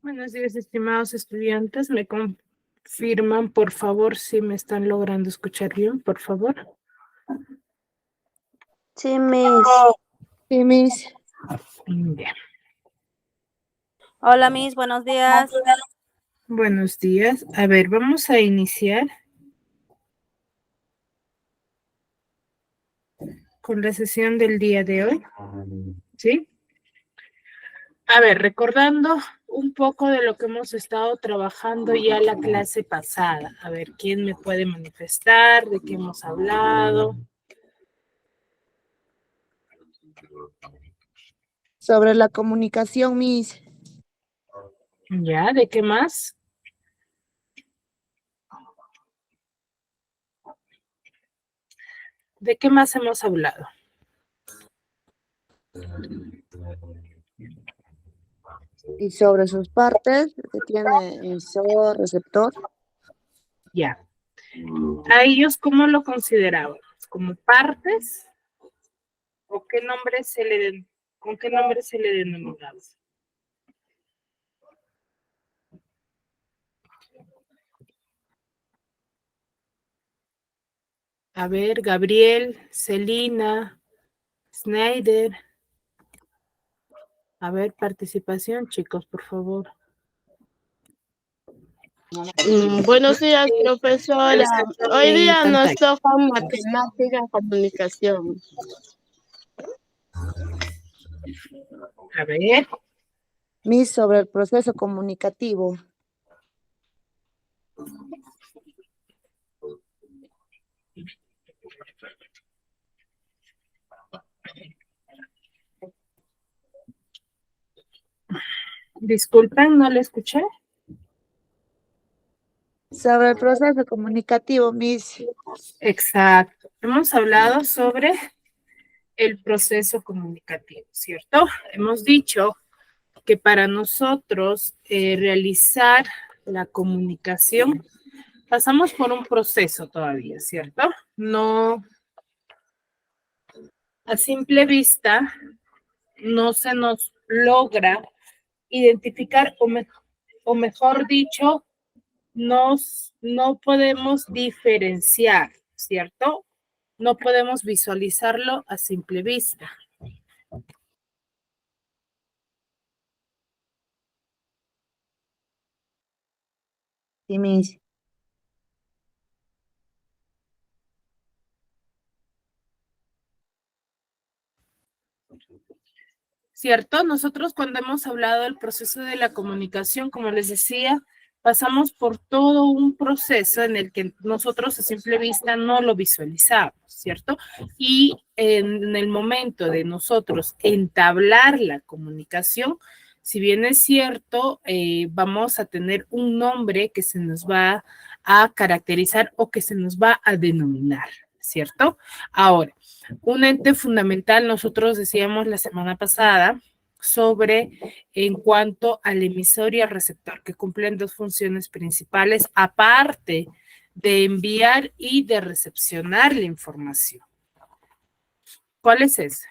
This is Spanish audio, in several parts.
Buenos días, estimados estudiantes. ¿Me confirman, por favor, si me están logrando escuchar bien, por favor? Sí, Miss. Sí, Miss. Bien. Hola, Miss, buenos días. Buenos días. A ver, vamos a iniciar con la sesión del día de hoy. ¿Sí? A ver, recordando un poco de lo que hemos estado trabajando ya la clase pasada. A ver, ¿quién me puede manifestar? ¿De qué hemos hablado? Sobre la comunicación, Miss. ¿Ya? ¿De qué más? ¿De qué más hemos hablado? Y sobre sus partes, que tiene emisor, receptor. Ya. ¿A ellos cómo lo considerábamos? ¿Como partes? ¿O qué nombre con qué nombre se le denominaba? A ver, Gabriel, Celina, Snyder. A ver, participación, chicos, por favor. Buenos días, profesora. Hoy día nos Pantalla. toca matemática y comunicación. A ver, Miss, sobre el proceso comunicativo. disculpen, no le escuché. Sobre el proceso comunicativo, Miss. Exacto. Hemos hablado sobre el proceso comunicativo, ¿cierto? Hemos dicho que para nosotros realizar la comunicación pasamos por un proceso todavía, ¿cierto? No, a simple vista, no se nos logra identificar o mejor dicho, no podemos diferenciar, ¿cierto? No podemos visualizarlo a simple vista. Sí, Miss. ¿Cierto? Nosotros cuando hemos hablado del proceso de la comunicación, como les decía, pasamos por todo un proceso en el que nosotros a simple vista no lo visualizamos, ¿cierto? Y en el momento de nosotros entablar la comunicación, si bien es cierto, vamos a tener un nombre que se nos va a caracterizar o que se nos va a denominar, ¿cierto? Ahora, un ente fundamental, nosotros decíamos la semana pasada, sobre en cuanto al emisor y al receptor, que cumplen dos funciones principales, aparte de enviar y de recepcionar la información. ¿Cuál es ese?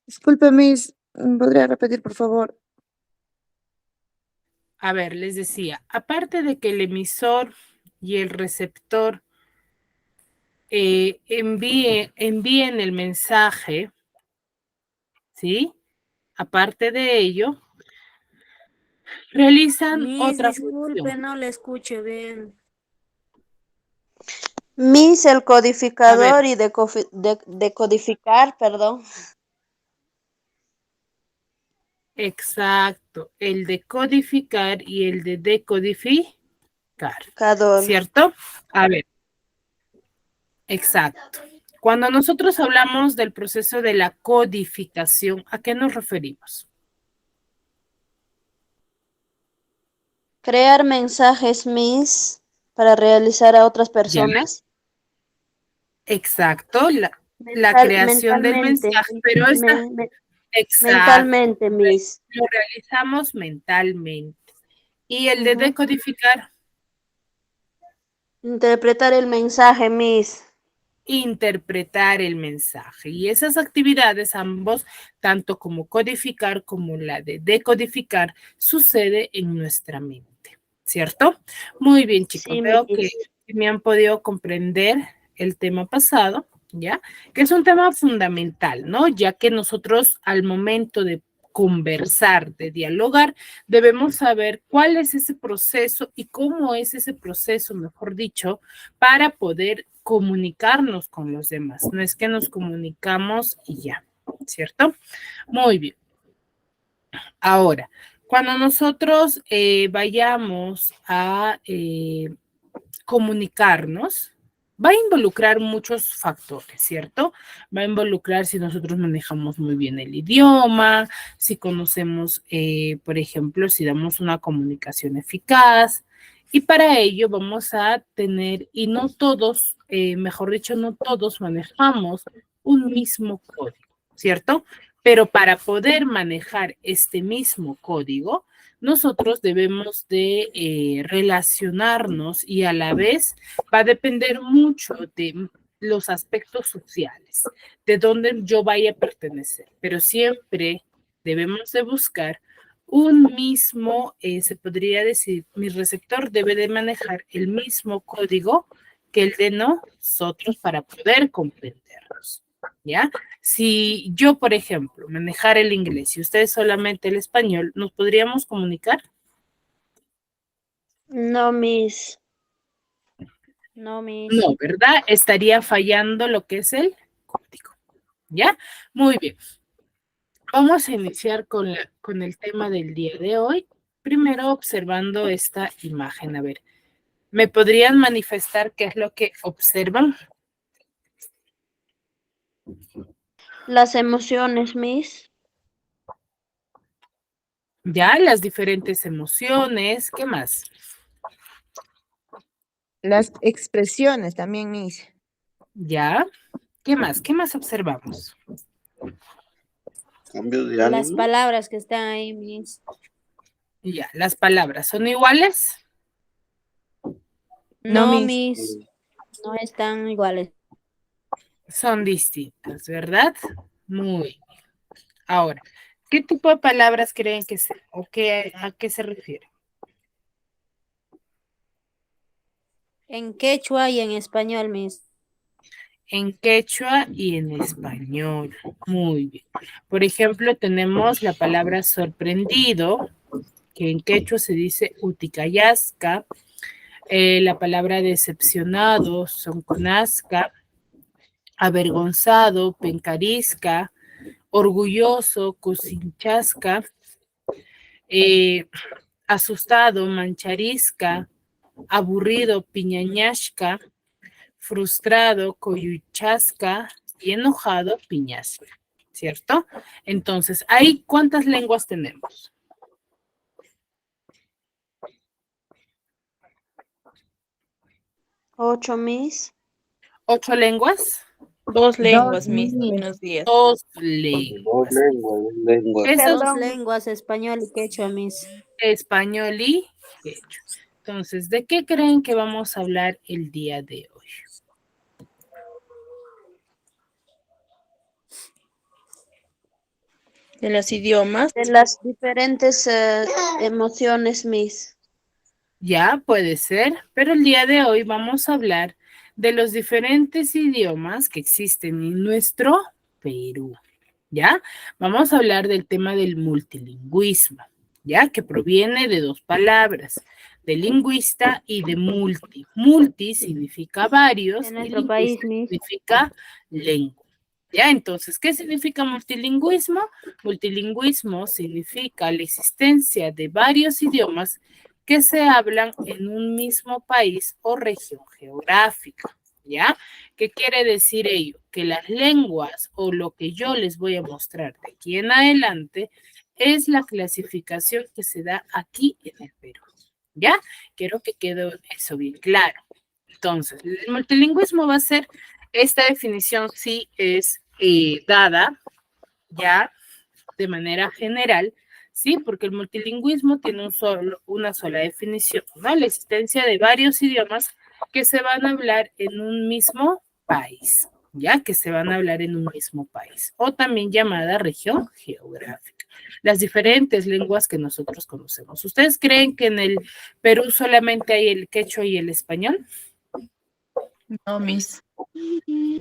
Disculpe, Miss. ¿Podría repetir, por favor? A ver, les decía, aparte de que el emisor y el receptor envíen el mensaje, ¿sí? Aparte de ello, realizan Miss, otra disculpe, función. no le escucho bien. Miss, el codificador y decodificar, perdón. Exacto, el de codificar y el de decodificar, Cador. ¿cierto? A ver, exacto. Cuando nosotros hablamos del proceso de la codificación, ¿a qué nos referimos? Crear mensajes, Miss, para realizar a otras Ya, personas. exacto, la creación del Mentalmente, mensaje, pero esta, exacto, mentalmente, Miss. lo realizamos mentalmente. Y el de Ujú. decodificar, Interpretar el mensaje, Miss. Interpretar el mensaje. Y esas actividades, ambos, tanto como codificar como la de decodificar, sucede en nuestra mente, ¿cierto? Muy bien, chicos. Sí, Veo que Miss. me han podido comprender el tema pasado, ¿ya? Que es un tema fundamental, ¿no? Ya que nosotros al momento de conversar, de dialogar, debemos saber cuál es ese proceso y cómo es ese proceso, mejor dicho, para poder comunicarnos con los demás. No es que nos comunicamos y ya, ¿cierto? Muy bien. Ahora, cuando nosotros vayamos a comunicarnos, va a involucrar muchos factores, ¿cierto? Va a involucrar si nosotros manejamos muy bien el idioma, si conocemos, por ejemplo, si damos una comunicación eficaz. Y para ello vamos a tener, y no todos, mejor dicho, no todos manejamos un mismo código, ¿cierto? Pero para poder manejar este mismo código, nosotros debemos de relacionarnos y a la vez va a depender mucho de los aspectos sociales, de dónde yo vaya a pertenecer, pero siempre debemos de buscar un mismo, se podría decir, mi receptor debe de manejar el mismo código que el de nosotros para poder comprendernos, ¿ya? Si yo, por ejemplo, manejara el inglés y ustedes solamente el español, ¿nos podríamos comunicar? No, Miss. No, Miss. No, ¿verdad? Estaría fallando lo que es el código, ¿ya? Muy bien. Vamos a iniciar con el tema del día de hoy. Primero observando esta imagen. A ver, ¿me podrían manifestar qué es lo que observan? Las emociones, Miss. Ya, las diferentes emociones. ¿Qué más? Las expresiones también, Miss. Ya. ¿Qué más? ¿Qué más observamos? Cambio de Las ánimo. palabras que están ahí, Miss. Ya, las palabras son iguales. No, No, Miss. Miss. No están iguales. Son distintas, ¿verdad? Muy bien. Ahora, ¿qué tipo de palabras creen que sean? ¿O a qué se refiere? En quechua y en español, Miss. En quechua y en español. Muy bien. Por ejemplo, tenemos la palabra sorprendido, que en quechua se dice uticayasca. La palabra decepcionado, sonconasca. Avergonzado, pencarisca. Orgulloso, cosinchasca. Asustado, mancharisca. Aburrido, piñañasca. Frustrado, coyuchasca, y enojado, piñasca, ¿cierto? Entonces, ¿ahí cuántas lenguas tenemos? Ocho, Miss. 8 lenguas. Dos lenguas, Miss. buenos días. 2 Dos lenguas. lenguas, dos lenguas. Eso Dos lenguas, español y quechua, Miss. español y quechua. Entonces, ¿de qué creen que vamos a hablar el día de hoy? De los idiomas. De las diferentes emociones, Miss. Ya puede ser, pero el día de hoy vamos a hablar de los diferentes idiomas que existen en nuestro Perú. ¿Ya? Vamos a hablar del tema del multilingüismo, ¿ya? Que proviene de 2 palabras, de lingüista y de multi. Multi significa varios En y nuestro país, lingüista Miss. significa lengua. ¿Ya? Entonces, ¿qué significa multilingüismo? Multilingüismo significa la existencia de varios idiomas que se hablan en un mismo país o región geográfica, ¿ya? ¿Qué quiere decir ello? Que las lenguas o lo que yo les voy a mostrar de aquí en adelante es la clasificación que se da aquí en el Perú, ¿ya? Quiero que quede eso bien claro. Entonces, el multilingüismo va a ser, esta definición sí es dada ya de manera general, ¿sí? Porque el multilingüismo tiene una sola definición, ¿no? La existencia de varios idiomas que se van a hablar en un mismo país, ¿ya? Que se van a hablar en un mismo país, o también llamada región geográfica. Las diferentes lenguas que nosotros conocemos. ¿Ustedes creen que en el Perú solamente hay el quechua y el español? No, Miss.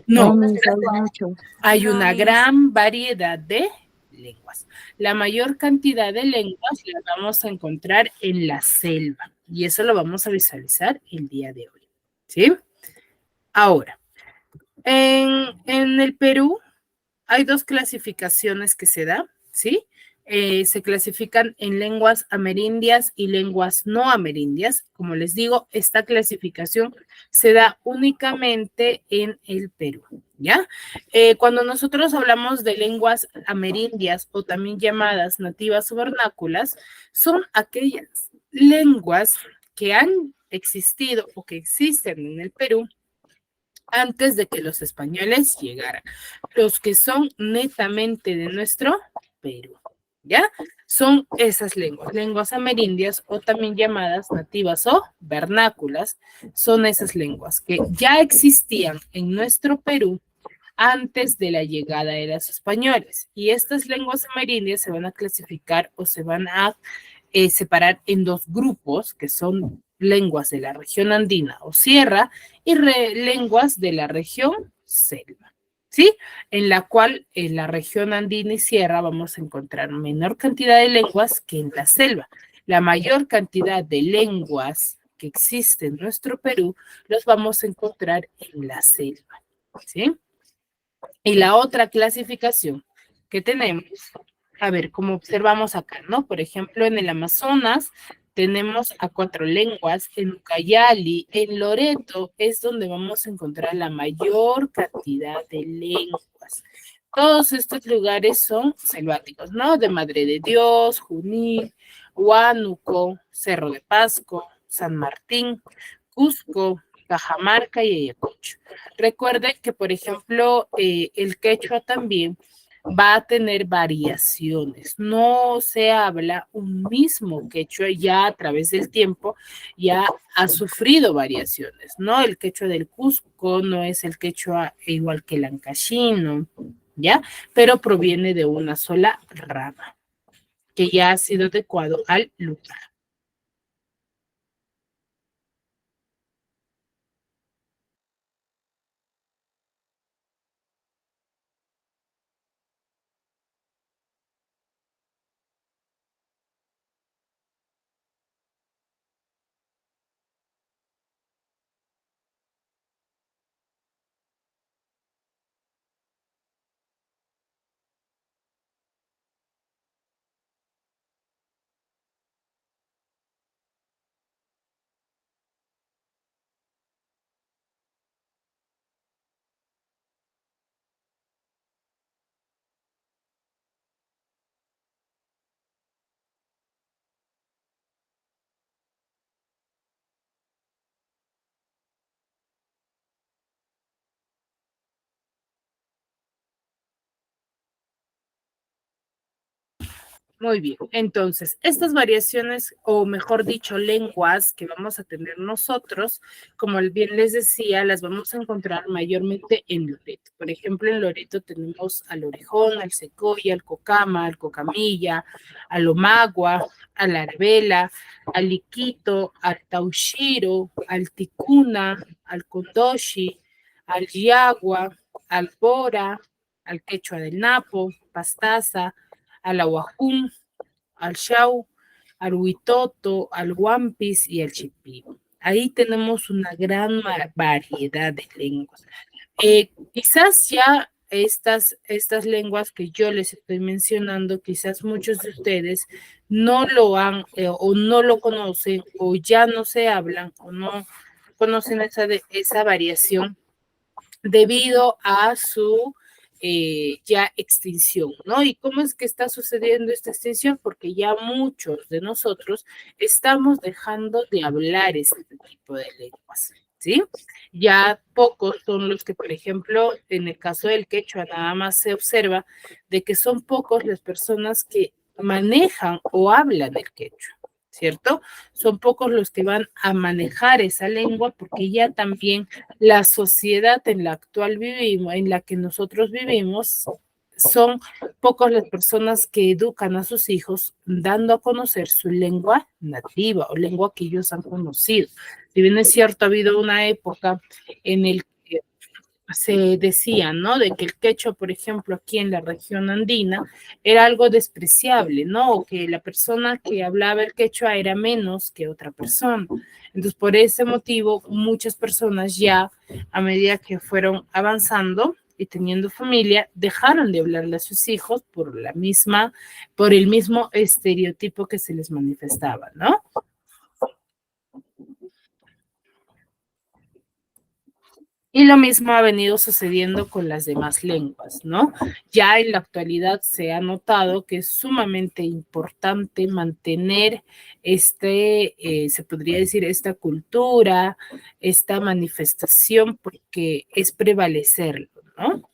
No, No, mis, hay muchos. hay No, una Miss. gran variedad de lenguas. La mayor cantidad de lenguas las vamos a encontrar en la selva y eso lo vamos a visualizar el día de hoy, ¿sí? Ahora, en el Perú hay dos clasificaciones que se da, ¿sí? Se clasifican en lenguas amerindias y lenguas no amerindias. Como les digo, esta clasificación se da únicamente en el Perú, ¿ya? Cuando nosotros hablamos de lenguas amerindias o también llamadas nativas o vernáculas, son aquellas lenguas que han existido o que existen en el Perú antes de que los españoles llegaran, los que son netamente de nuestro Perú, ¿ya? Son esas lenguas, lenguas amerindias o también llamadas nativas o vernáculas, son esas lenguas que ya existían en nuestro Perú antes de la llegada de los españoles. Y estas lenguas amerindias se van a clasificar o se van a separar en dos grupos, que son lenguas de la región andina o sierra y lenguas de la región selva, ¿sí? En la cual en la región andina y sierra vamos a encontrar menor cantidad de lenguas que en la selva. La mayor cantidad de lenguas que existe en nuestro Perú los vamos a encontrar en la selva, ¿sí? Y la otra clasificación que tenemos, a ver, como observamos acá, ¿no? Por ejemplo, en el Amazonas tenemos a 4 lenguas, en Ucayali, en Loreto es donde vamos a encontrar la mayor cantidad de lenguas. Todos estos lugares son selváticos, ¿no? De Madre de Dios, Junín, Huánuco, Cerro de Pasco, San Martín, Cusco, Cajamarca y Ayacucho. Recuerden que, por ejemplo, el quechua también va a tener variaciones. No se habla un mismo quechua ya a través del tiempo, ya ha sufrido variaciones, ¿no? El quechua del Cusco no es el quechua igual que el ancashino, ¿ya? Pero proviene de una sola rama que ya ha sido adecuado al lugar. Muy bien, entonces, estas variaciones, o mejor dicho, lenguas que vamos a tener nosotros, como bien les decía, las vamos a encontrar mayormente en Loreto. Por ejemplo, en Loreto tenemos al orejón, al secoya, al cocama, al cocamilla, al omagua, al arbela, al iquito, al taushiro, al ticuna, al condoshi, al yagua, al bora, al quechua del napo, pastaza, al aguajún, al Shau, al Huitoto, al Wampis y al Chipí. Ahí tenemos una gran variedad de lenguas. Quizás ya estas lenguas que yo les estoy mencionando, quizás muchos de ustedes no lo han o no lo conocen o ya no se hablan o no conocen esa variación debido a su ya extinción, ¿no? ¿Y cómo es que está sucediendo esta extinción? Porque ya muchos de nosotros estamos dejando de hablar este tipo de lenguas, ¿sí? Ya pocos son los que, por ejemplo, en el caso del quechua, nada más se observa de que son pocos las personas que manejan o hablan el quechua, ¿cierto? Son pocos los que van a manejar esa lengua porque ya también la sociedad en la actual vivimos, en la que nosotros vivimos, son pocas las personas que educan a sus hijos dando a conocer su lengua nativa o lengua que ellos han conocido. Si bien es cierto, ha habido una época en el que se decía, ¿no? De que el quechua, por ejemplo, aquí en la región andina, era algo despreciable, ¿no? O que la persona que hablaba el quechua era menos que otra persona. Entonces, por ese motivo, muchas personas ya, a medida que fueron avanzando y teniendo familia, dejaron de hablarle a sus hijos por el mismo estereotipo que se les manifestaba, ¿no? Y lo mismo ha venido sucediendo con las demás lenguas, ¿no? Ya en la actualidad se ha notado que es sumamente importante mantener se podría decir, esta cultura, esta manifestación, porque es prevalecerlo, ¿no?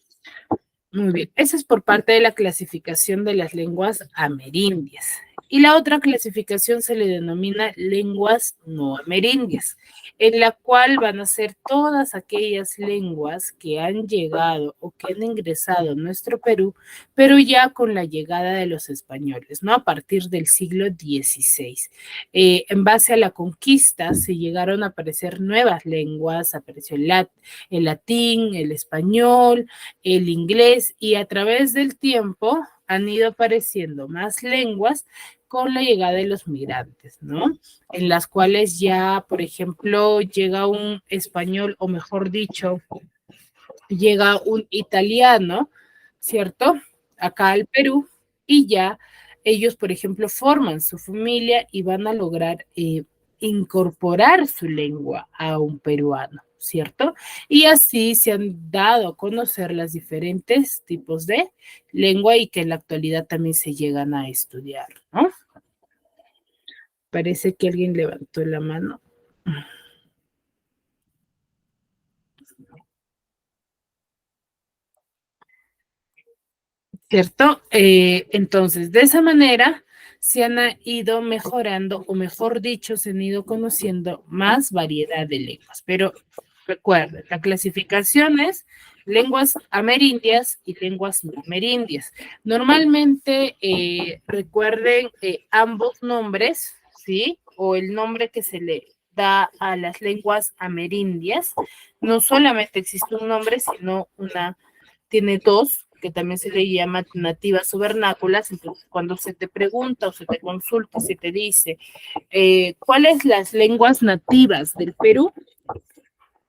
Muy bien, eso es por parte de la clasificación de las lenguas amerindias. Y la otra clasificación se le denomina lenguas no amerindias, en la cual van a ser todas aquellas lenguas que han llegado o que han ingresado a nuestro Perú, pero ya con la llegada de los españoles, ¿no? A partir del siglo XVI. En base a la conquista se llegaron a aparecer nuevas lenguas, apareció el latín, el español, el inglés, y a través del tiempo han ido apareciendo más lenguas con la llegada de los migrantes, ¿no? En las cuales ya, por ejemplo, llega un español, o mejor dicho, llega un italiano, ¿cierto? Acá al Perú, y ya ellos, por ejemplo, forman su familia y van a lograr incorporar su lengua a un peruano, ¿cierto? Y así se han dado a conocer los diferentes tipos de lengua y que en la actualidad también se llegan a estudiar, ¿no? Parece que alguien levantó la mano. ¿Cierto? Entonces, de esa manera se han ido mejorando, o mejor dicho, se han ido conociendo más variedad de lenguas. Pero recuerden, la clasificación es lenguas amerindias y lenguas no amerindias. Normalmente, recuerden ambos nombres, ¿sí? O el nombre que se le da a las lenguas amerindias. No solamente existe un nombre, sino tiene dos, que también se le llama nativas o vernáculas. Entonces, cuando se te pregunta o se te consulta, se te dice cuáles las lenguas nativas del Perú,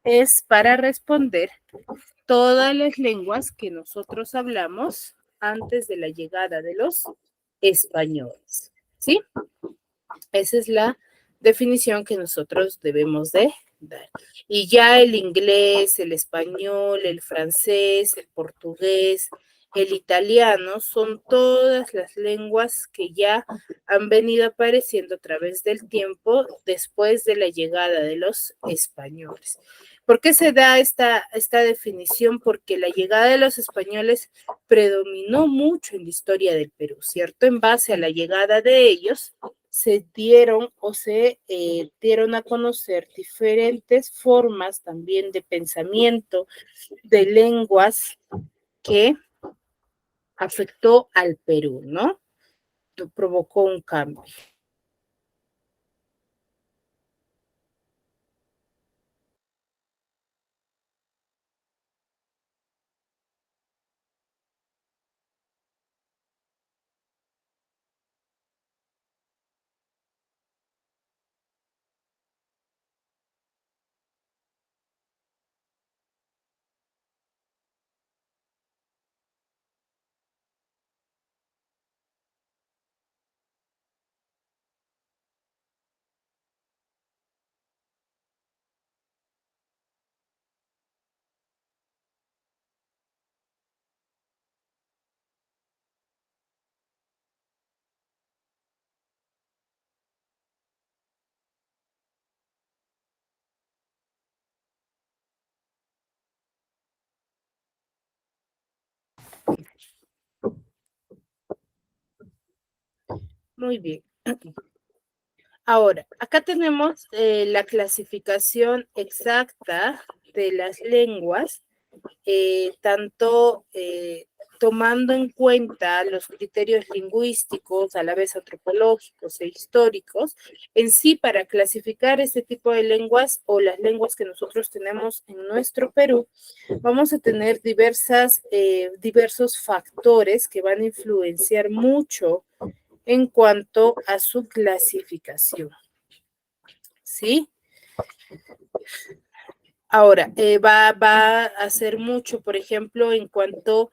es para responder todas las lenguas que nosotros hablamos antes de la llegada de los españoles, ¿sí? Esa es la definición que nosotros debemos de dar. Y ya el inglés, el español, el francés, el portugués, el italiano son todas las lenguas que ya han venido apareciendo a través del tiempo después de la llegada de los españoles. ¿Por qué se da esta definición? Porque la llegada de los españoles predominó mucho en la historia del Perú, ¿cierto? En base a la llegada de ellos, se dieron o se dieron a conocer diferentes formas también de pensamiento, de lenguas que afectó al Perú, ¿no? Provocó un cambio. Muy bien. Ahora, acá tenemos la clasificación exacta de las lenguas, tanto tomando en cuenta los criterios lingüísticos, a la vez antropológicos e históricos, en sí para clasificar este tipo de lenguas o las lenguas que nosotros tenemos en nuestro Perú, vamos a tener diversos factores que van a influenciar mucho en cuanto a su clasificación, ¿sí? Ahora, va a ser mucho, por ejemplo, en cuanto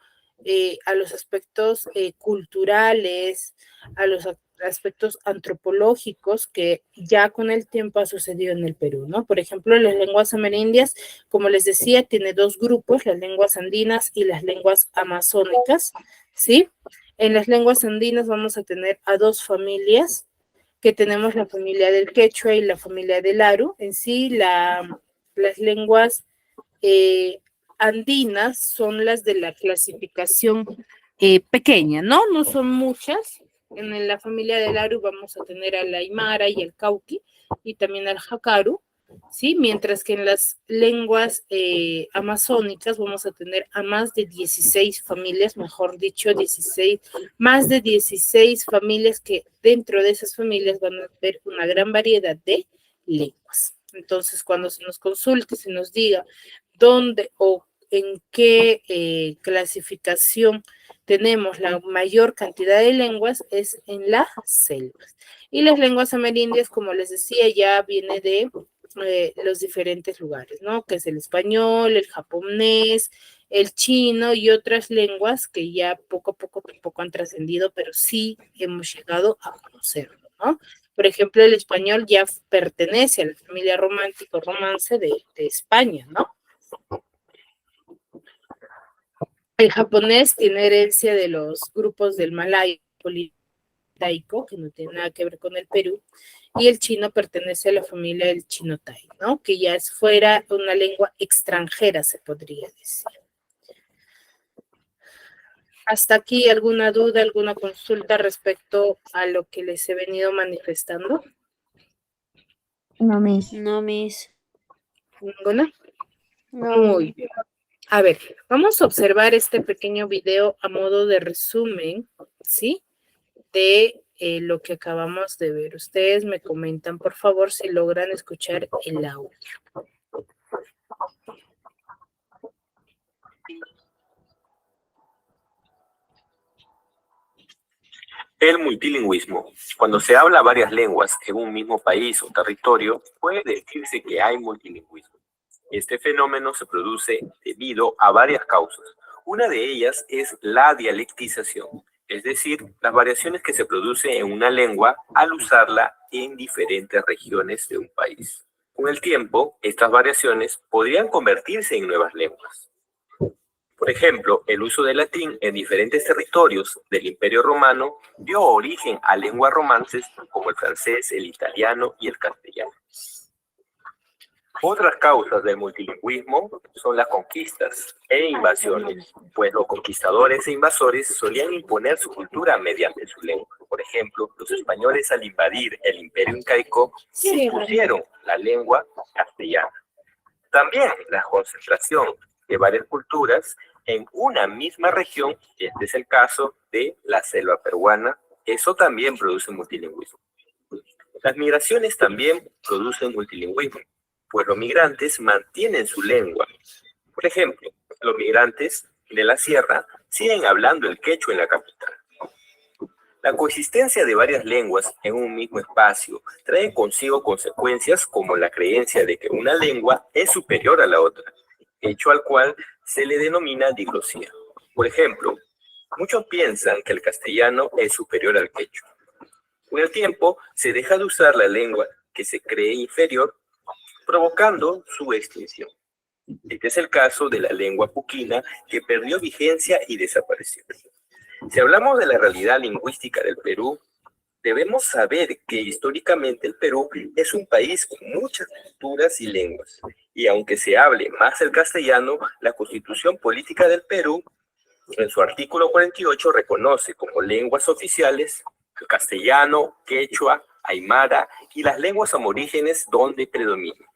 a los aspectos culturales, a los aspectos antropológicos que ya con el tiempo ha sucedido en el Perú, ¿no? Por ejemplo, las lenguas amerindias, como les decía, tiene dos grupos, las lenguas andinas y las lenguas amazónicas, ¿sí? En las lenguas andinas vamos a tener a dos familias, que tenemos la familia del quechua y la familia del aru. En sí, las lenguas andinas son las de la clasificación pequeña, ¿no? No son muchas. En la familia del aru vamos a tener al aymara y el cauqui y también al jacaru, ¿sí? Mientras que en las lenguas amazónicas vamos a tener a más de 16 familias, mejor dicho, más de 16 familias que dentro de esas familias van a haber una gran variedad de lenguas. Entonces, cuando se nos consulte, se nos diga dónde o en qué clasificación tenemos la mayor cantidad de lenguas, es en las selvas. Y las lenguas amerindias, como les decía, ya viene de los diferentes lugares, ¿no? Que es el español, el japonés, el chino y otras lenguas que ya poco a poco tampoco han trascendido, pero sí hemos llegado a conocerlo, ¿no? Por ejemplo, el español ya pertenece a la familia romántico-romance de España, ¿no? El japonés tiene herencia de los grupos del malayo politaico, que no tiene nada que ver con el Perú, y el chino pertenece a la familia del chino-tai, ¿no? Que ya es fuera una lengua extranjera, se podría decir. ¿Hasta aquí alguna duda, alguna consulta respecto a lo que les he venido manifestando? No, Miss. No, Miss. ¿Ninguna? No. Muy bien. A ver, vamos a observar este pequeño video a modo de resumen, ¿sí? De lo que acabamos de ver. Ustedes me comentan, por favor, si logran escuchar el audio. El multilingüismo. Cuando se habla varias lenguas en un mismo país o territorio, puede decirse que hay multilingüismo. Este fenómeno se produce debido a varias causas. Una de ellas es la dialectización, es decir, las variaciones que se producen en una lengua al usarla en diferentes regiones de un país. Con el tiempo, estas variaciones podrían convertirse en nuevas lenguas. Por ejemplo, el uso del latín en diferentes territorios del Imperio Romano dio origen a lenguas romances como el francés, el italiano y el castellano. Otras causas del multilingüismo son las conquistas e invasiones, pues los conquistadores e invasores solían imponer su cultura mediante su lengua. Por ejemplo, los españoles al invadir el Imperio Incaico impusieron la lengua castellana. También la concentración de varias culturas en una misma región, este es el caso de la selva peruana, eso también produce multilingüismo. Las migraciones también producen multilingüismo, pues los migrantes mantienen su lengua. Por ejemplo, los migrantes de la sierra siguen hablando el quechua en la capital. La coexistencia de varias lenguas en un mismo espacio trae consigo consecuencias como la creencia de que una lengua es superior a la otra, hecho al cual se le denomina diglosía. Por ejemplo, muchos piensan que el castellano es superior al quechua. Con el tiempo, se deja de usar la lengua que se cree inferior, provocando su extinción. Este es el caso de la lengua puquina, que perdió vigencia y desapareció. Si hablamos de la realidad lingüística del Perú, debemos saber que históricamente el Perú es un país con muchas culturas y lenguas. Y aunque se hable más el castellano, la Constitución Política del Perú, en su artículo 48, reconoce como lenguas oficiales el castellano, quechua, aymara y las lenguas aborígenes donde predominan.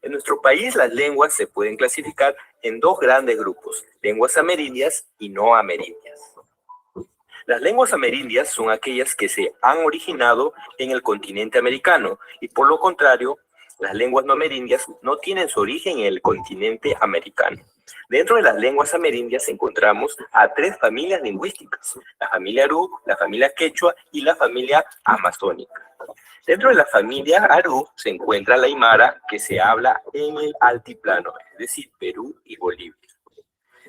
En nuestro país las lenguas se pueden clasificar en dos grandes grupos, lenguas amerindias y no amerindias. Las lenguas amerindias son aquellas que se han originado en el continente americano y por lo contrario, las lenguas no amerindias no tienen su origen en el continente americano. Dentro de las lenguas amerindias encontramos a 3 familias lingüísticas, la familia Aru, la familia Quechua y la familia amazónica. Dentro de la familia Aru se encuentra la aymara, que se habla en el altiplano, es decir, Perú y Bolivia.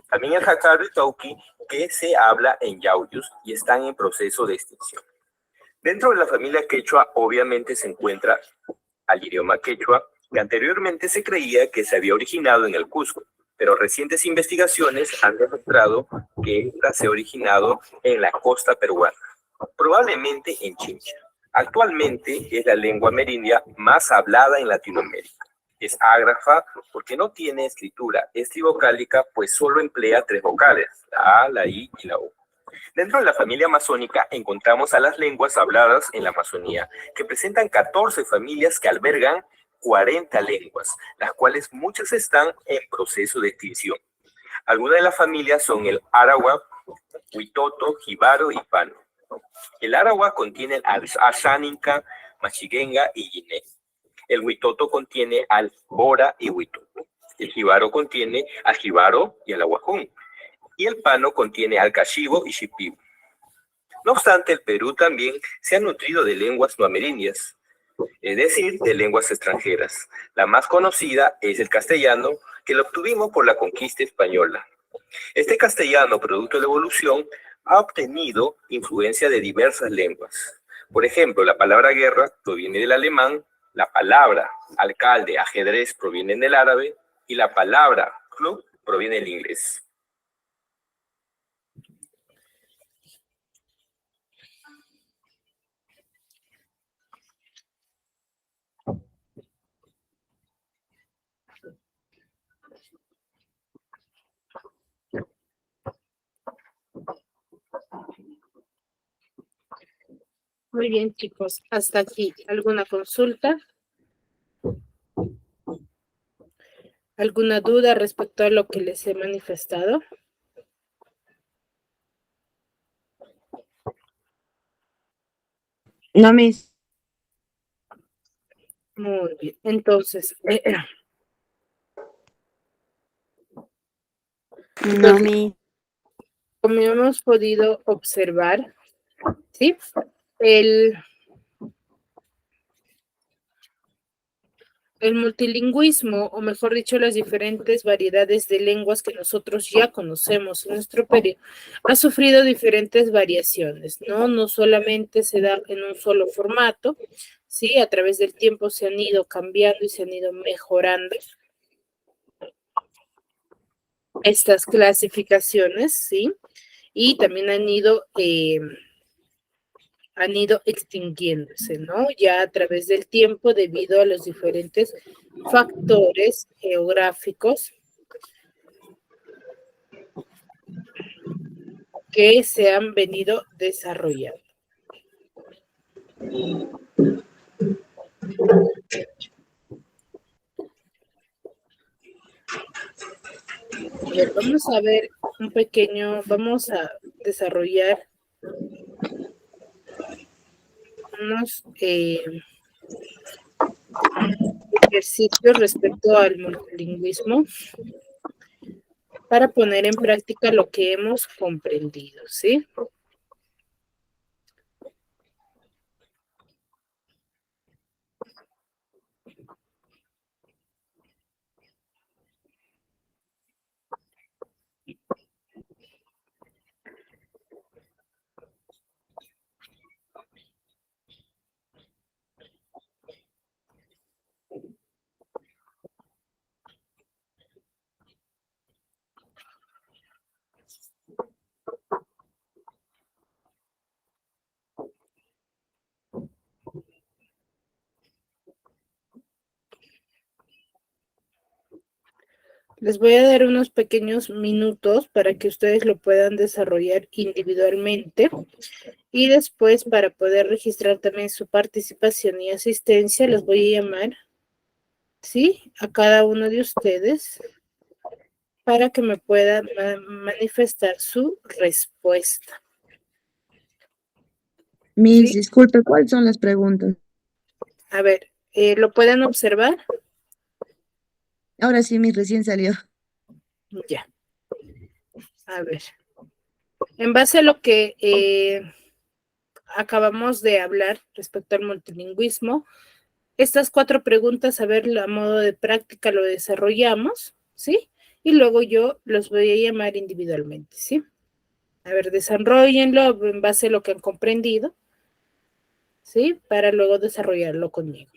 También el jacaro y tauqui, que se habla en Yauyos y están en proceso de extinción. Dentro de la familia quechua, obviamente se encuentra al idioma quechua, que anteriormente se creía que se había originado en el Cusco, pero recientes investigaciones han demostrado que ésta se ha originado en la costa peruana, probablemente en Chincha. Actualmente es la lengua amerindia más hablada en Latinoamérica. Es ágrafa porque no tiene escritura, es trivocálica pues solo emplea 3 vocales, la A, la I y la U. Dentro de la familia amazónica encontramos a las lenguas habladas en la Amazonía, que presentan 14 familias que albergan 40 lenguas, las cuales muchas están en proceso de extinción. Algunas de las familias son el Arawak, Huitoto, Jibaro y Pano. El Arawak contiene al Ashaninka, Machiguenga y Guiné. El Huitoto contiene al Bora y Huitoto. El Jibaro contiene al Jibaro y al Aguajún. Y el Pano contiene al Cachibo y Shipibo. No obstante, el Perú también se ha nutrido de lenguas no amerindias, es decir, de lenguas extranjeras. La más conocida es el castellano, que lo obtuvimos por la conquista española. Este castellano, producto de la evolución, ha obtenido influencia de diversas lenguas. Por ejemplo, la palabra guerra proviene del alemán, la palabra alcalde, ajedrez provienen del árabe y la palabra club proviene del inglés. Muy bien, chicos, hasta aquí. ¿Alguna consulta? ¿Alguna duda respecto a lo que les he manifestado? No, Miss. Muy bien, entonces, No, Miss. como hemos podido observar, ¿sí? El multilingüismo, o mejor dicho, las diferentes variedades de lenguas que nosotros ya conocemos en nuestro periodo, ha sufrido diferentes variaciones, ¿no? No solamente se da en un solo formato, ¿sí? A través del tiempo se han ido cambiando y se han ido mejorando estas clasificaciones, ¿sí? Y también han ido extinguiéndose, ¿no? Ya a través del tiempo debido a los diferentes factores geográficos que se han venido desarrollando. A ver, vamos a ver vamos a desarrollar unos ejercicios respecto al multilingüismo para poner en práctica lo que hemos comprendido, ¿sí? Les voy a dar unos pequeños minutos para que ustedes lo puedan desarrollar individualmente. Y después, para poder registrar también su participación y asistencia, los voy a llamar, ¿sí? A cada uno de ustedes para que me puedan manifestar su respuesta. Miss, Sí. disculpe, ¿cuáles son las preguntas? A ver, ¿lo pueden observar? Ahora sí, Miss, recién salió. Ya. A ver. En base a lo que acabamos de hablar respecto al multilingüismo, estas 4 preguntas, a ver, a modo de práctica lo desarrollamos, ¿sí? Y luego yo los voy a llamar individualmente, ¿sí? A ver, desarrollenlo en base a lo que han comprendido, ¿sí? Para luego desarrollarlo conmigo.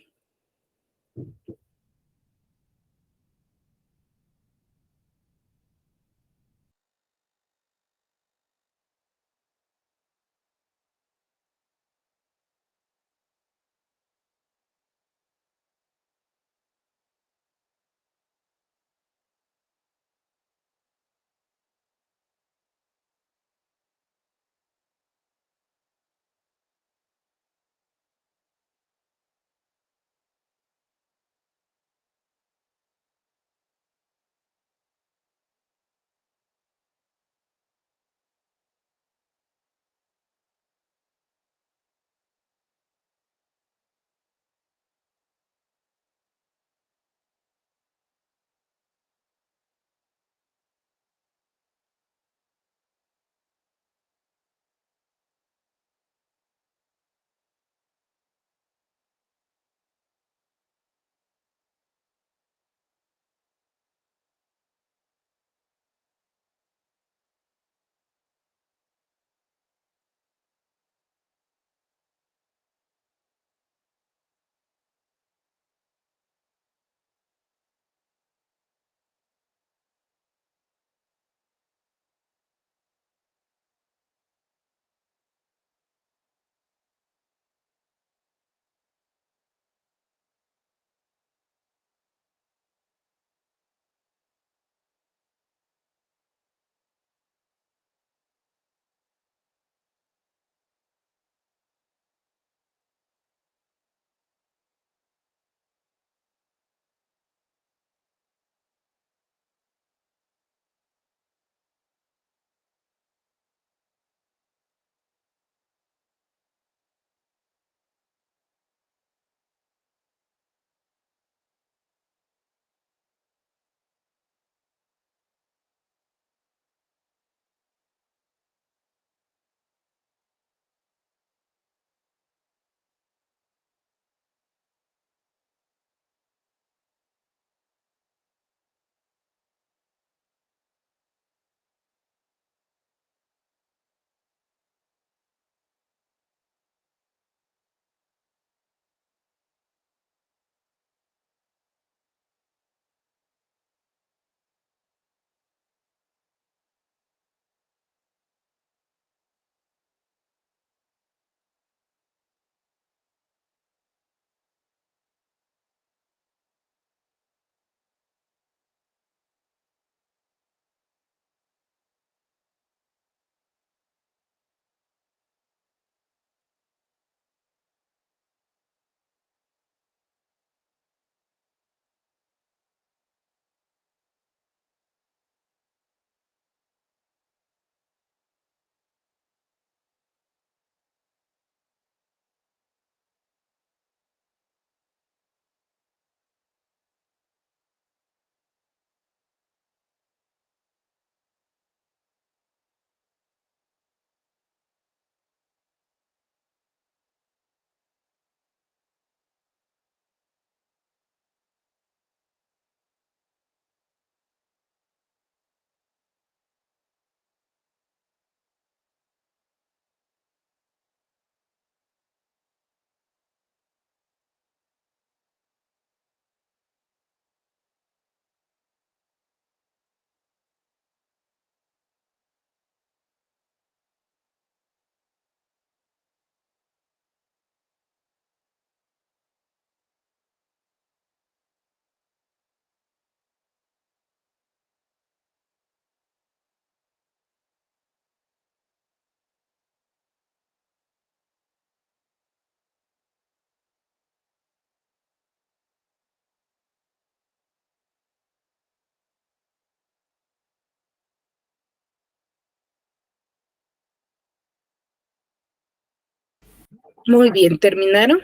Muy bien, ¿terminaron?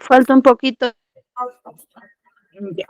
Falta un poquito. Ya.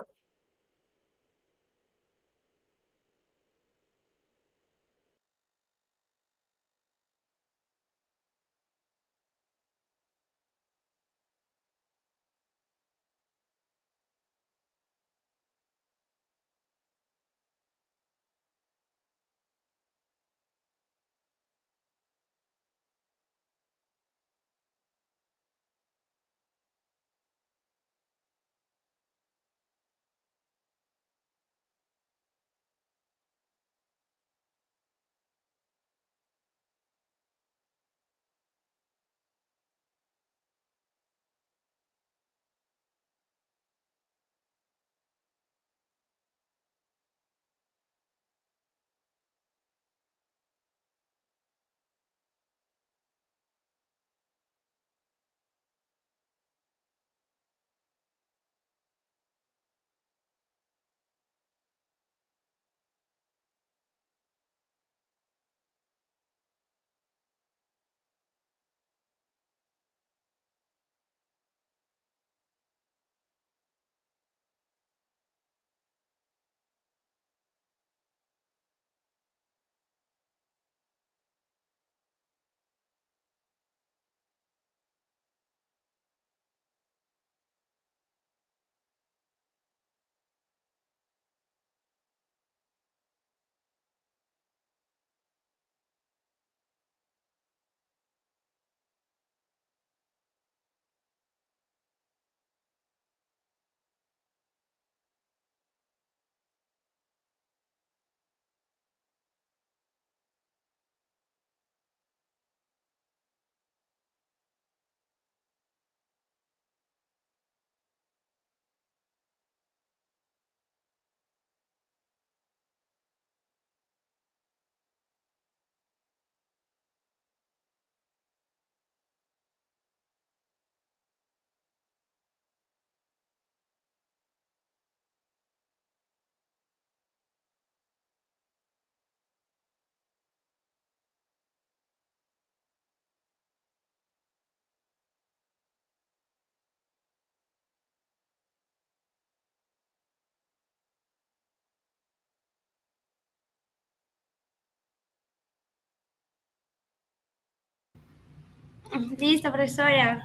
Listo, profesora.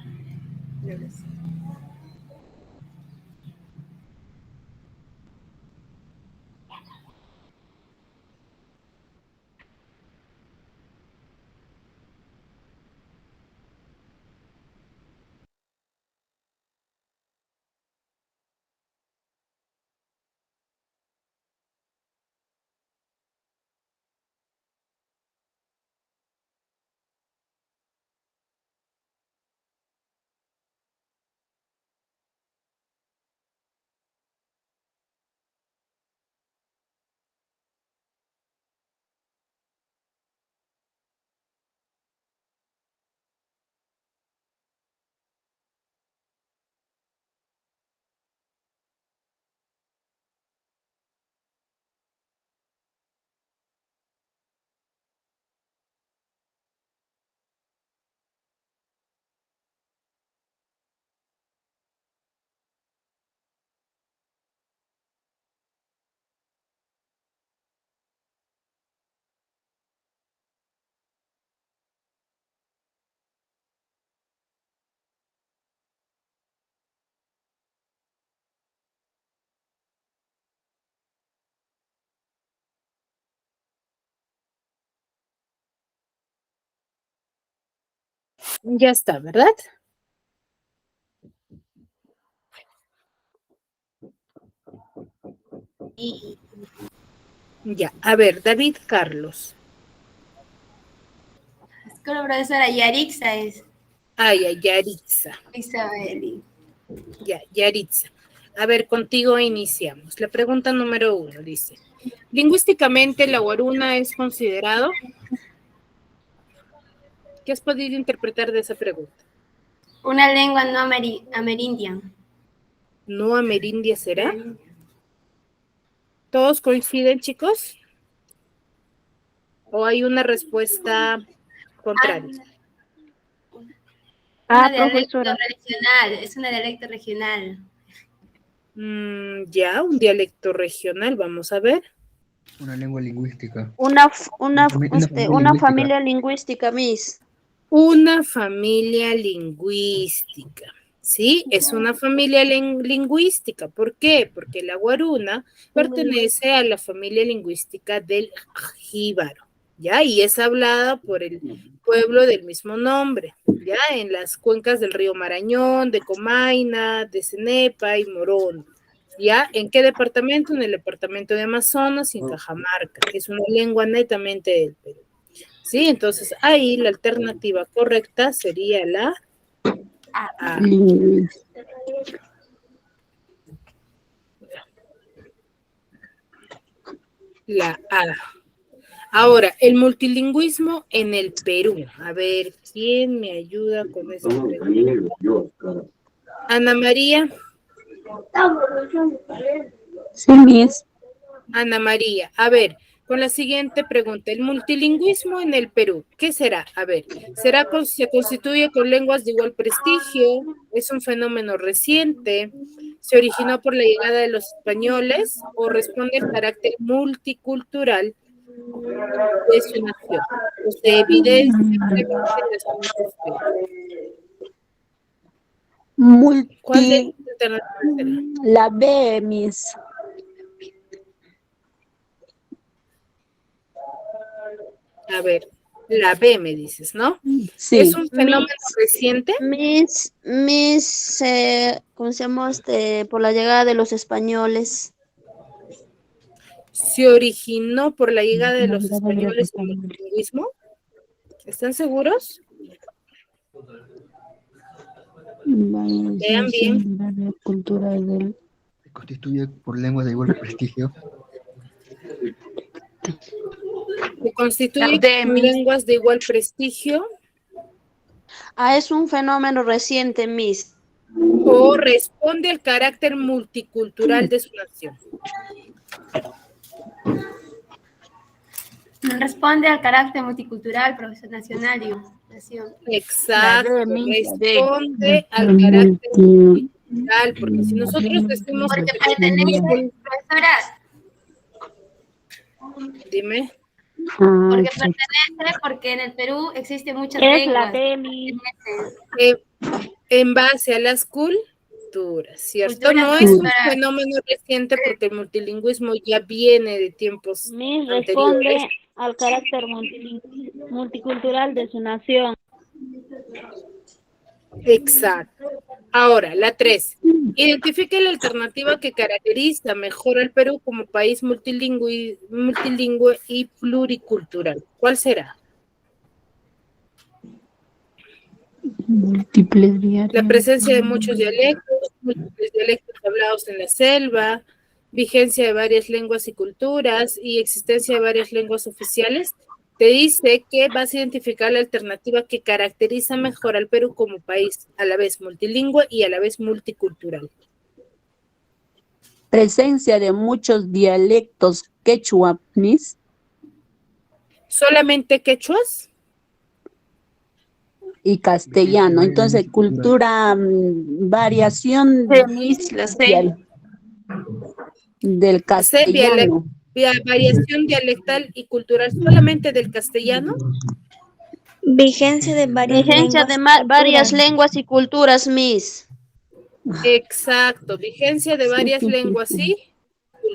Ya está, ¿verdad? Y Ya, a ver, David Carlos. con la profesora Yarixa es Ay, ay, Yaritza. Isabeli. Ya, Yaritza. A ver, contigo iniciamos. La pregunta número 1 dice, ¿lingüísticamente la guaruna es considerado? ¿Qué has podido interpretar de esa pregunta? Una lengua no amerindia. ¿No amerindia será? ¿Todos coinciden, chicos? ¿O hay una respuesta contraria? Una dialecto profesora. regional, es una dialecto regional. Ya, un dialecto regional, vamos a ver. Una lengua lingüística. Una familia lingüística, Miss. Una familia lingüística. Sí, es una familia lingüística. ¿Por qué? Porque la guaruna pertenece a la familia lingüística del jíbaro, ¿ya? Y es hablada por el pueblo del mismo nombre, ¿ya? En las cuencas del río Marañón, de Comaina, de Cenepa y Morón, ¿ya? ¿En qué departamento? En el departamento de Amazonas y en Cajamarca, que es una lengua netamente del Perú. Sí, entonces ahí la alternativa correcta sería la A. La A. Ahora, el multilingüismo en el Perú. A ver, ¿quién me ayuda con esa pregunta? Ana María. Sí, Miss. Ana María, a ver, con la siguiente pregunta, el multilingüismo en el Perú, ¿qué será? A ver, ¿se constituye con lenguas de igual prestigio? ¿Es un fenómeno reciente? ¿Se originó por la llegada de los españoles o responde al carácter multicultural de su nación? ¿O se evidencia ¿Cuál de las alternativas sería? La B, Miss. A ver, la B me dices, ¿no? Sí. ¿Es un fenómeno reciente? ¿Cómo se llama? Por la llegada de los españoles. ¿Se originó por la llegada de los españoles el multilingüismo? ¿Están seguros? Vean bien. Se constituye por lenguas de igual prestigio. ¿Se constituye D, con Miss. lenguas de igual prestigio? Es un fenómeno reciente, Miss. ¿O responde al carácter multicultural de su nación? Responde al carácter multicultural, profesor nacional y nación. Exacto, La D, Miss, la D. responde al carácter multicultural, porque si nosotros decimos Porque pertenece, profesora, dime, porque pertenece, porque en el Perú existen muchas Es la lenguas. D, Miss. en base a las culturas, ¿cierto? Culturas, No es un culturas. fenómeno reciente porque el multilingüismo ya viene de tiempos Miss anteriores. responde al carácter multicultural de su nación. Exacto. Ahora, la 3. Identifique la alternativa que caracteriza mejor al Perú como país multilingüe y pluricultural. ¿Cuál será? La presencia de muchos dialectos, múltiples dialectos hablados en la selva, vigencia de varias lenguas y culturas y existencia de varias lenguas oficiales. Te dice que vas a identificar la alternativa que caracteriza mejor al Perú como país, a la vez multilingüe y a la vez multicultural. Presencia de muchos dialectos quechua, Miss. ¿Solamente quechuas? Y castellano. Entonces, cultura, variación C, Miss, la C. del castellano. Variación dialectal y cultural solamente del castellano. Vigencia de varias Vigencia de varias lenguas y culturas, Miss. Exacto, vigencia de varias lenguas y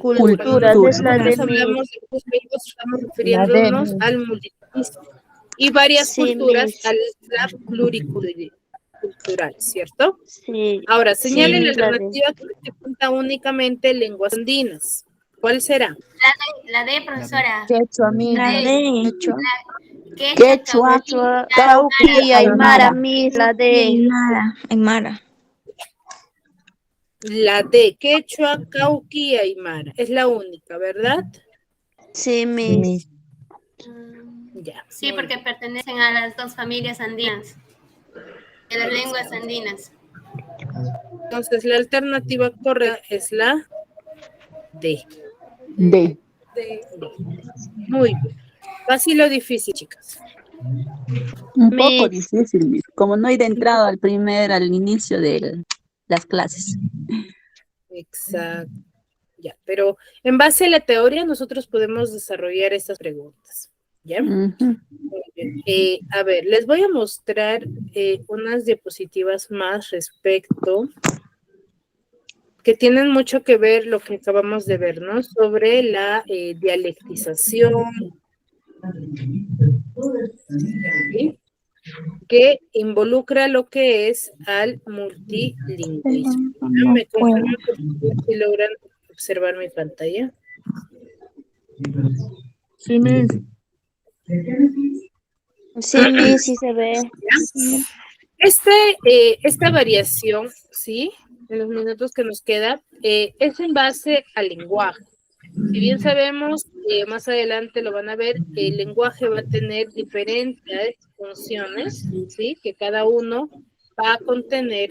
Culturas. Cuando Es la de nosotros hablamos de dos lenguas, estamos La refiriéndonos D. al multilingüismo. Y varias Sí, culturas Miss. a la pluricultural, ¿cierto? Sí. Ahora, señale Sí, la la D. alternativa que cuenta únicamente lenguas andinas. ¿Cuál será? La D, profesora. Quechua, Miss. La D. Quechua, Cauqui y Aymara, Miss. La de Aymara. La D, quechua, cauqui y aymara. Es la única, ¿verdad? sí, Miss. Ya. Sí, porque pertenecen a las dos familias andinas, de las lenguas andinas. Entonces, la alternativa correcta es la D. D. Muy bien. Fácil o difícil, chicas. Un poco difícil, Miss. como no he entrado al inicio de las clases. Exacto. Ya, pero en base a la teoría nosotros podemos desarrollar estas preguntas. ¿Ya? Ujú. Muy bien. A ver, les voy a mostrar unas diapositivas más respecto que tienen mucho que ver lo que acabamos de ver, ¿no? Sobre la dialectización, ¿sí? Que involucra lo que es al multilingüismo. No ¿Me puedo. confirman por favor si logran observar mi pantalla? Sí, Miss. Sí, Miss, sí se ve. Esta variación, ¿sí? En los minutos que nos queda, es en base al lenguaje. Si bien sabemos, más adelante lo van a ver, el lenguaje va a tener diferentes funciones, ¿sí? Que cada uno va a contener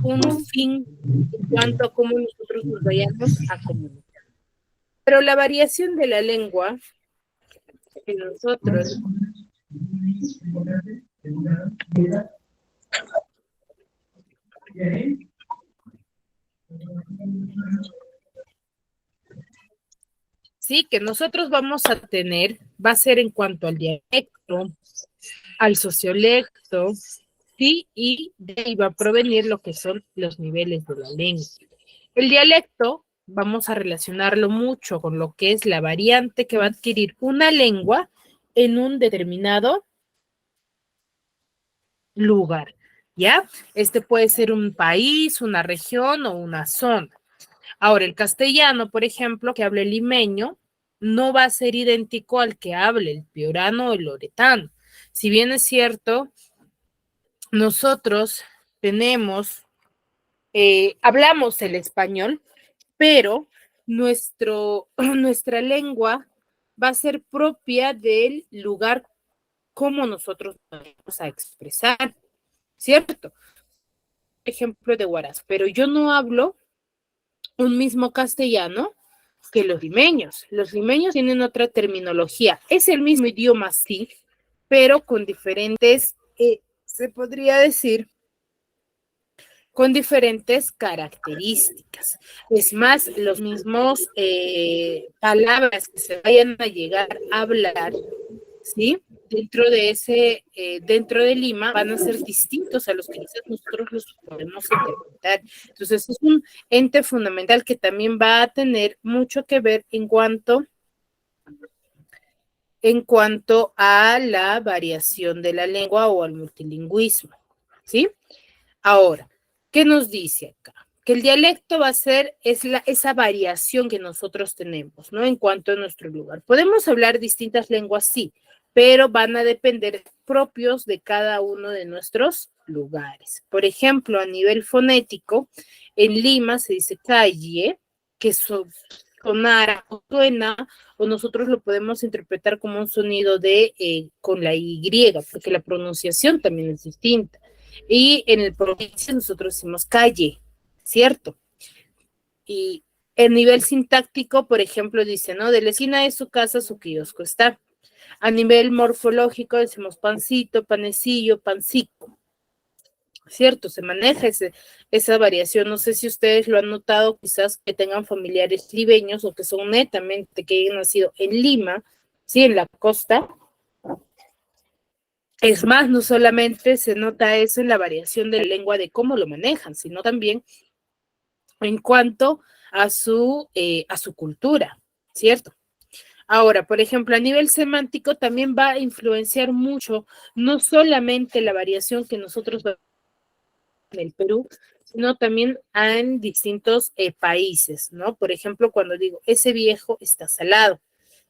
un fin en cuanto a cómo nosotros nos vayamos a comunicar. Pero la variación de la lengua que nosotros sí, que nosotros vamos a tener, va a ser en cuanto al dialecto, al sociolecto, sí, y de ahí va a provenir lo que son los niveles de la lengua. El dialecto, vamos a relacionarlo mucho con lo que es la variante que va a adquirir una lengua en un determinado lugar, ¿ya? Este puede ser un país, una región o una zona. Ahora, el castellano, por ejemplo, que hable el limeño, no va a ser idéntico al que hable el piorano o el loretano. Si bien es cierto, nosotros hablamos el español, pero nuestra lengua va a ser propia del lugar como nosotros vamos a expresar, ¿cierto? Ejemplo de Huaraz, pero yo no hablo un mismo castellano que los limeños. Los limeños tienen otra terminología. Es el mismo idioma, sí, pero con diferentes, se podría decir, con diferentes características. Es más, los mismos palabras que se vayan a llegar a hablar, ¿sí? Dentro de Lima van a ser distintos a los que quizás nosotros los podemos interpretar. Entonces, es un ente fundamental que también va a tener mucho que ver en cuanto a la variación de la lengua o al multilingüismo, ¿sí? Ahora, ¿qué nos dice acá? Que el dialecto va a ser esa variación que nosotros tenemos, ¿no? En cuanto a nuestro lugar. Podemos hablar distintas lenguas, sí, pero van a depender propios de cada uno de nuestros lugares. Por ejemplo, a nivel fonético, en Lima se dice calle, que sonara o suena, o nosotros lo podemos interpretar como un sonido con la Y, porque la pronunciación también es distinta. Y en el provincia nosotros decimos calle, ¿cierto? Y el nivel sintáctico, por ejemplo, dice, ¿no? De la esquina de su casa, su kiosco está. A nivel morfológico decimos pancito, panecillo, pancico, ¿cierto? Se maneja esa variación. No sé si ustedes lo han notado, quizás que tengan familiares libeños o que son netamente, que hayan nacido en Lima, ¿sí? En la costa. Es más, no solamente se nota eso en la variación de la lengua de cómo lo manejan, sino también en cuanto a su cultura, ¿cierto? Ahora, por ejemplo, a nivel semántico también va a influenciar mucho, no solamente la variación que nosotros vemos en el Perú, sino también en distintos países, ¿no? Por ejemplo, cuando digo, ese viejo está salado,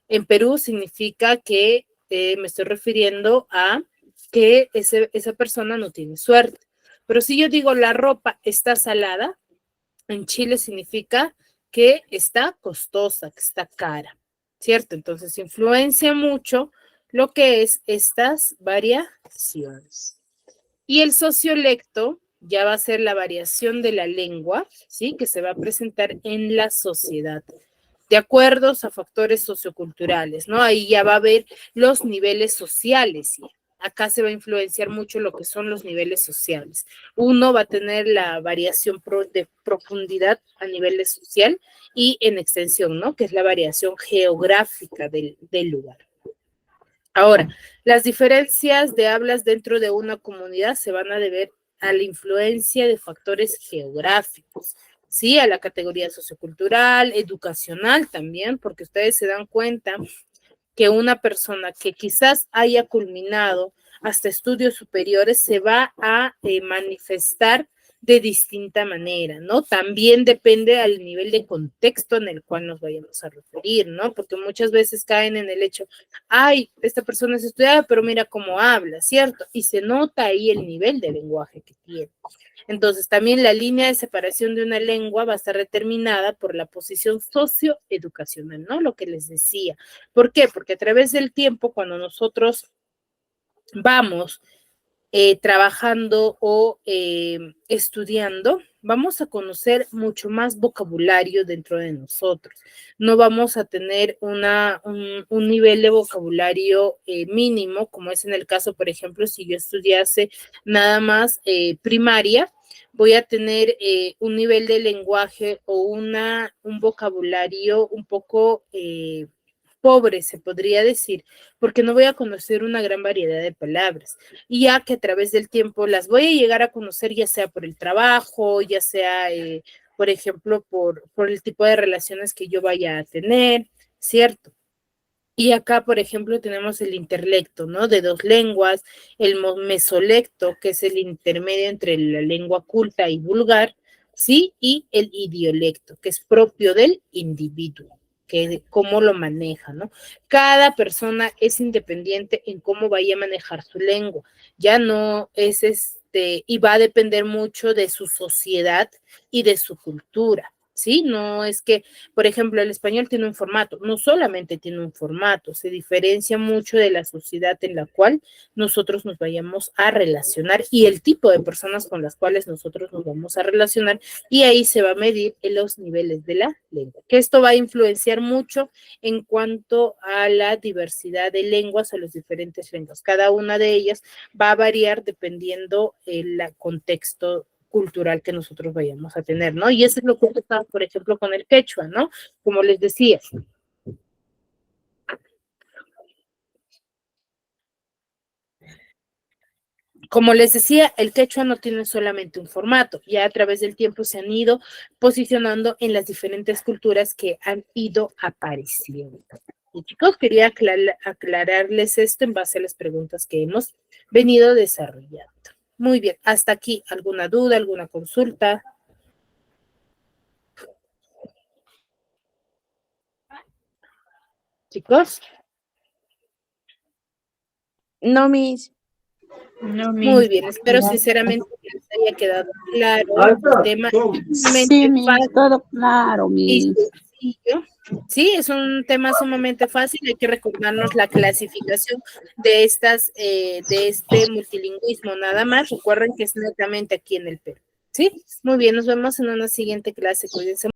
en Perú significa que me estoy refiriendo a que esa persona no tiene suerte. Pero si yo digo la ropa está salada, en Chile significa que está costosa, que está cara, ¿cierto? Entonces influencia mucho lo que es estas variaciones. Y el sociolecto ya va a ser la variación de la lengua, ¿sí? Que se va a presentar en la sociedad, de acuerdo a factores socioculturales, ¿no? Ahí ya va a haber los niveles sociales, ¿sí? acá se va a influenciar mucho lo que son los niveles sociales. Uno va a tener la variación de profundidad a nivel social y en extensión, ¿no? Que es la variación geográfica del lugar. Ahora, las diferencias de hablas dentro de una comunidad se van a deber a la influencia de factores geográficos, ¿sí? A la categoría sociocultural, educacional también, porque ustedes se dan cuenta que una persona que quizás haya culminado hasta estudios superiores se va a manifestar de distinta manera, ¿no? También depende al nivel de contexto en el cual nos vayamos a referir, ¿no? Porque muchas veces caen en el hecho, ay, esta persona es estudiada, pero mira cómo habla, ¿cierto? Y se nota ahí el nivel de lenguaje que tiene. Entonces, también la línea de separación de una lengua va a estar determinada por la posición socioeducacional, ¿no? Lo que les decía. ¿Por qué? Porque a través del tiempo, cuando nosotros vamos trabajando o estudiando, vamos a conocer mucho más vocabulario dentro de nosotros. No vamos a tener un nivel de vocabulario mínimo, como es en el caso, por ejemplo, si yo estudiase nada más primaria, voy a tener un nivel de lenguaje o un vocabulario un poco pobre, se podría decir, porque no voy a conocer una gran variedad de palabras, y ya que a través del tiempo las voy a llegar a conocer, ya sea por el trabajo, ya sea, por ejemplo, por el tipo de relaciones que yo vaya a tener, ¿cierto? Y acá, por ejemplo, tenemos el interlecto, ¿no? De dos lenguas, el mesolecto, que es el intermedio entre la lengua culta y vulgar, ¿sí? Y el idiolecto, que es propio del individuo, que cómo lo maneja, ¿no? Cada persona es independiente en cómo vaya a manejar su lengua, ya no es y va a depender mucho de su sociedad y de su cultura, ¿sí? No es que, por ejemplo, el español tiene un formato, no solamente tiene un formato, se diferencia mucho de la sociedad en la cual nosotros nos vayamos a relacionar y el tipo de personas con las cuales nosotros nos vamos a relacionar, y ahí se va a medir en los niveles de la lengua, que esto va a influenciar mucho en cuanto a la diversidad de lenguas o las diferentes lenguas. Cada una de ellas va a variar dependiendo el contexto cultural que nosotros vayamos a tener, ¿no? Y eso es lo que está, por ejemplo, con el quechua, ¿no? Como les decía. Como les decía, el quechua no tiene solamente un formato, ya a través del tiempo se han ido posicionando en las diferentes culturas que han ido apareciendo. Y chicos, quería aclararles esto en base a las preguntas que hemos venido desarrollando. Muy bien, hasta aquí, ¿alguna duda, alguna consulta? ¿Chicos? No, Miss. No, Muy bien, espero sinceramente que les haya quedado claro el tema. Sí, Miss, todo claro, Y Miss. sencillo. Sí, es un tema sumamente fácil, hay que recordarnos la clasificación de de este multilingüismo, nada más, recuerden que es netamente aquí en el Perú. Sí, muy bien, nos vemos en una siguiente clase, cuídense.